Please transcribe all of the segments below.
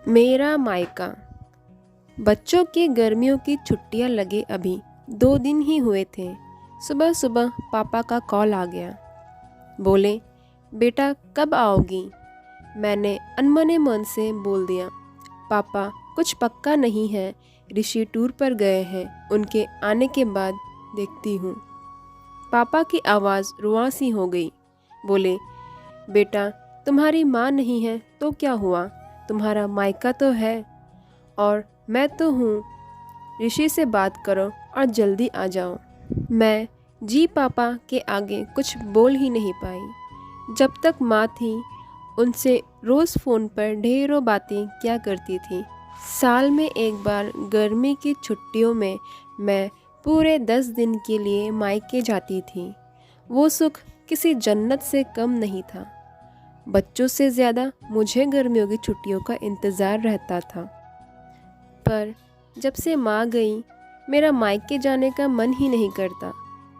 मेरा मायका। बच्चों की गर्मियों की छुट्टियां लगे अभी 2 दिन ही हुए थे। सुबह सुबह पापा का कॉल आ गया। बोले, बेटा कब आओगी? मैंने अनमने मन से बोल दिया, पापा कुछ पक्का नहीं है, ऋषि टूर पर गए हैं, उनके आने के बाद देखती हूँ। पापा की आवाज़ रुआसी हो गई। बोले, बेटा तुम्हारी माँ नहीं है तो क्या हुआ, तुम्हारा मायका तो है और मैं तो हूँ। ऋषि से बात करो और जल्दी आ जाओ। मैं जी पापा के आगे कुछ बोल ही नहीं पाई। जब तक माँ थी उनसे रोज़ फ़ोन पर ढेरों बातें क्या करती थी। साल में एक बार गर्मी की छुट्टियों में मैं पूरे 10 दिन के लिए मायके जाती थी। वो सुख किसी जन्नत से कम नहीं था। बच्चों से ज़्यादा मुझे गर्मियों की छुट्टियों का इंतज़ार रहता था। पर जब से माँ गई मेरा मायके जाने का मन ही नहीं करता।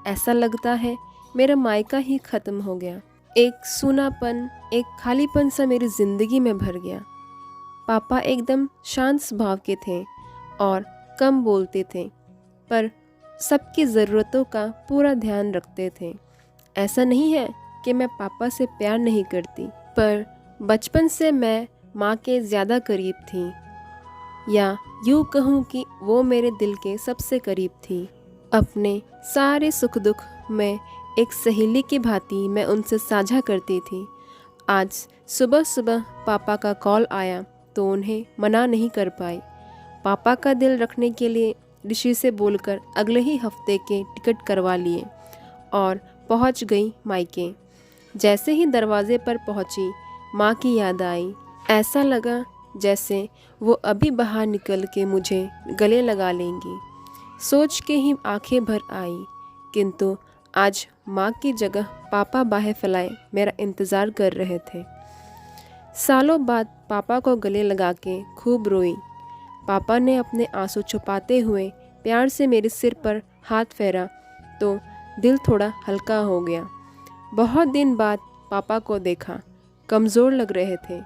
ऐसा लगता है मेरा मायका ही ख़त्म हो गया। एक सूनापन, एक खालीपन सा मेरी ज़िंदगी में भर गया। पापा एकदम शांत स्वभाव के थे और कम बोलते थे, पर सबकी ज़रूरतों का पूरा ध्यान रखते थे। ऐसा नहीं है कि मैं पापा से प्यार नहीं करती, पर बचपन से मैं माँ के ज़्यादा करीब थी, या यूँ कहूँ कि वो मेरे दिल के सबसे करीब थी। अपने सारे सुख दुख में एक सहेली की भांति मैं उनसे साझा करती थी। आज सुबह सुबह पापा का कॉल आया तो उन्हें मना नहीं कर पाई। पापा का दिल रखने के लिए ऋषि से बोलकर अगले ही हफ्ते के टिकट करवा लिए और पहुंच गई मायके। जैसे ही दरवाजे पर पहुंची माँ की याद आई। ऐसा लगा जैसे वो अभी बाहर निकल के मुझे गले लगा लेंगी। सोच के ही आंखें भर आई, किंतु आज माँ की जगह पापा बाहें फैलाए मेरा इंतज़ार कर रहे थे। सालों बाद पापा को गले लगा के खूब रोई। पापा ने अपने आंसू छुपाते हुए प्यार से मेरे सिर पर हाथ फेरा तो दिल थोड़ा हल्का हो गया। बहुत दिन बाद पापा को देखा, कमज़ोर लग रहे थे।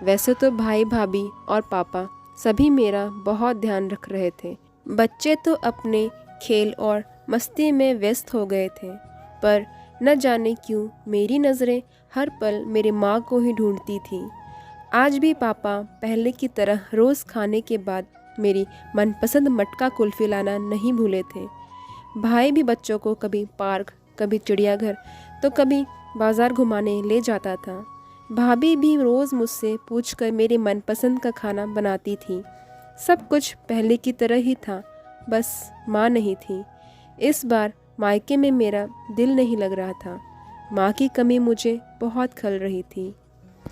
वैसे तो भाई भाभी और पापा सभी मेरा बहुत ध्यान रख रहे थे। बच्चे तो अपने खेल और मस्ती में व्यस्त हो गए थे, पर न जाने क्यों मेरी नज़रें हर पल मेरी माँ को ही ढूंढती थी। आज भी पापा पहले की तरह रोज़ खाने के बाद मेरी मनपसंद मटका कुल्फ़ी लाना नहीं भूले थे। भाई भी बच्चों को कभी पार्क, कभी चिड़ियाघर तो कभी बाज़ार घुमाने ले जाता था। भाभी भी रोज़ मुझसे पूछकर मेरे मनपसंद का खाना बनाती थी। सब कुछ पहले की तरह ही था, बस माँ नहीं थी। इस बार मायके में मेरा दिल नहीं लग रहा था। माँ की कमी मुझे बहुत खल रही थी।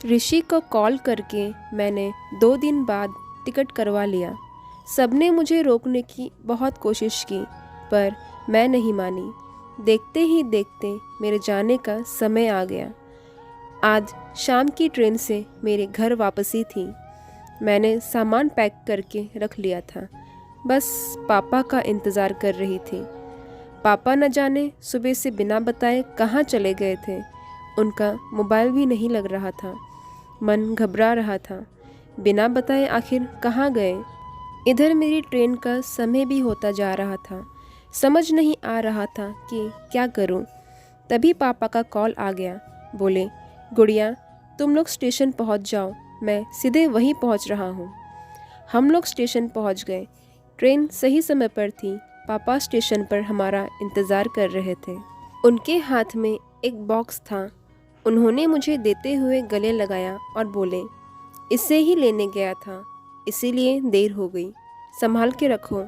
ऋषि को कॉल करके मैंने 2 दिन बाद टिकट करवा लिया। सबने मुझे रोकने की बहुत कोशिश की, पर मैं नहीं मानी। देखते ही देखते मेरे जाने का समय आ गया। आज शाम की ट्रेन से मेरे घर वापसी थी। मैंने सामान पैक करके रख लिया था, बस पापा का इंतज़ार कर रही थी। पापा न जाने सुबह से बिना बताए कहाँ चले गए थे। उनका मोबाइल भी नहीं लग रहा था। मन घबरा रहा था, बिना बताए आखिर कहाँ गए। इधर मेरी ट्रेन का समय भी होता जा रहा था। समझ नहीं आ रहा था कि क्या करूं। तभी पापा का कॉल आ गया। बोले, गुड़िया तुम लोग स्टेशन पहुंच जाओ, मैं सीधे वहीं पहुंच रहा हूं। हम लोग स्टेशन पहुंच गए। ट्रेन सही समय पर थी। पापा स्टेशन पर हमारा इंतज़ार कर रहे थे। उनके हाथ में एक बॉक्स था। उन्होंने मुझे देते हुए गले लगाया और बोले, इसे ही लेने गया था, इसीलिए देर हो गई, संभाल के रखो।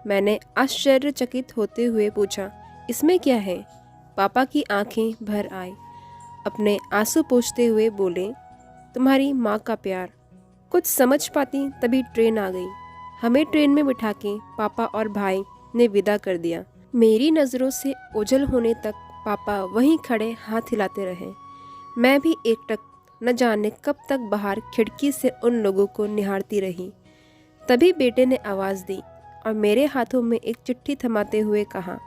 मैंने आश्चर्यचकित होते हुए पूछा, इसमें क्या है? पापा की आंखें भर आई। अपने आंसू पोंछते हुए बोले, तुम्हारी माँ का प्यार। कुछ समझ पाती तभी ट्रेन आ गई। हमें ट्रेन में बिठा के पापा और भाई ने विदा कर दिया। मेरी नज़रों से ओझल होने तक पापा वहीं खड़े हाथ हिलाते रहे। मैं भी एकटक न जाने कब तक बाहर खिड़की से उन लोगों को निहारती रही। तभी बेटे ने आवाज़ दी और मेरे हाथों में एक चिट्ठी थमाते हुए कहा,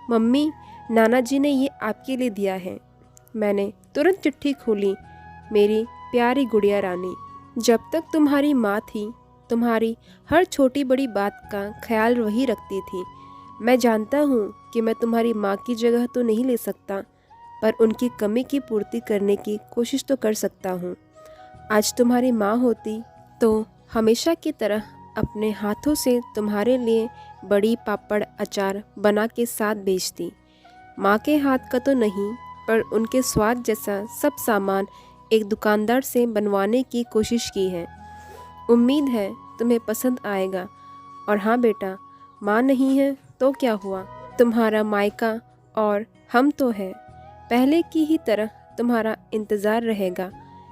मम्मी नाना जी ने ये आपके लिए दिया है। मैंने तुरंत चिट्ठी खोली। मेरी प्यारी गुड़िया रानी, जब तक तुम्हारी माँ थी, तुम्हारी हर छोटी बड़ी बात का ख्याल वही रखती थी। मैं जानता हूँ कि मैं तुम्हारी माँ की जगह तो नहीं ले सकता, पर उनकी कमी की पूर्ति करने की कोशिश तो कर सकता हूँ। आज तुम्हारी माँ होती तो हमेशा की तरह अपने हाथों से तुम्हारे लिए बड़ी पापड़ अचार बना के साथ बेचती। माँ के हाथ का तो नहीं, पर उनके स्वाद जैसा सब सामान एक दुकानदार से बनवाने की कोशिश की है। उम्मीद है तुम्हें पसंद आएगा। और हाँ बेटा, माँ नहीं है तो क्या हुआ, तुम्हारा मायका और हम तो है। पहले की ही तरह तुम्हारा इंतज़ार रहेगा।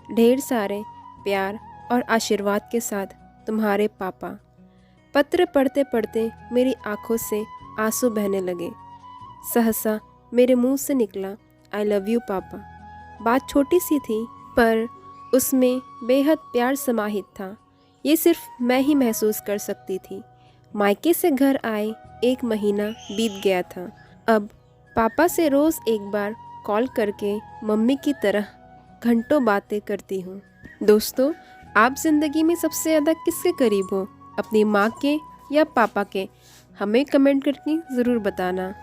ढेर सारे प्यार और आशीर्वाद के साथ, तुम्हारे पापा। पत्र पढ़ते पढ़ते मेरी आंखों से आंसू बहने लगे। सहसा मेरे मुंह से निकला, आई लव यू पापा। बात छोटी सी थी, पर उसमें बेहद प्यार समाहित था। ये सिर्फ मैं ही महसूस कर सकती थी। मायके से घर आए 1 महीना बीत गया था। अब पापा से रोज़ एक बार कॉल करके मम्मी की तरह घंटों बातें करती हूँ। दोस्तों, आप ज़िंदगी में सबसे ज़्यादा किसके करीब हो, अपनी माँ के या पापा के? हमें कमेंट करके ज़रूर बताना।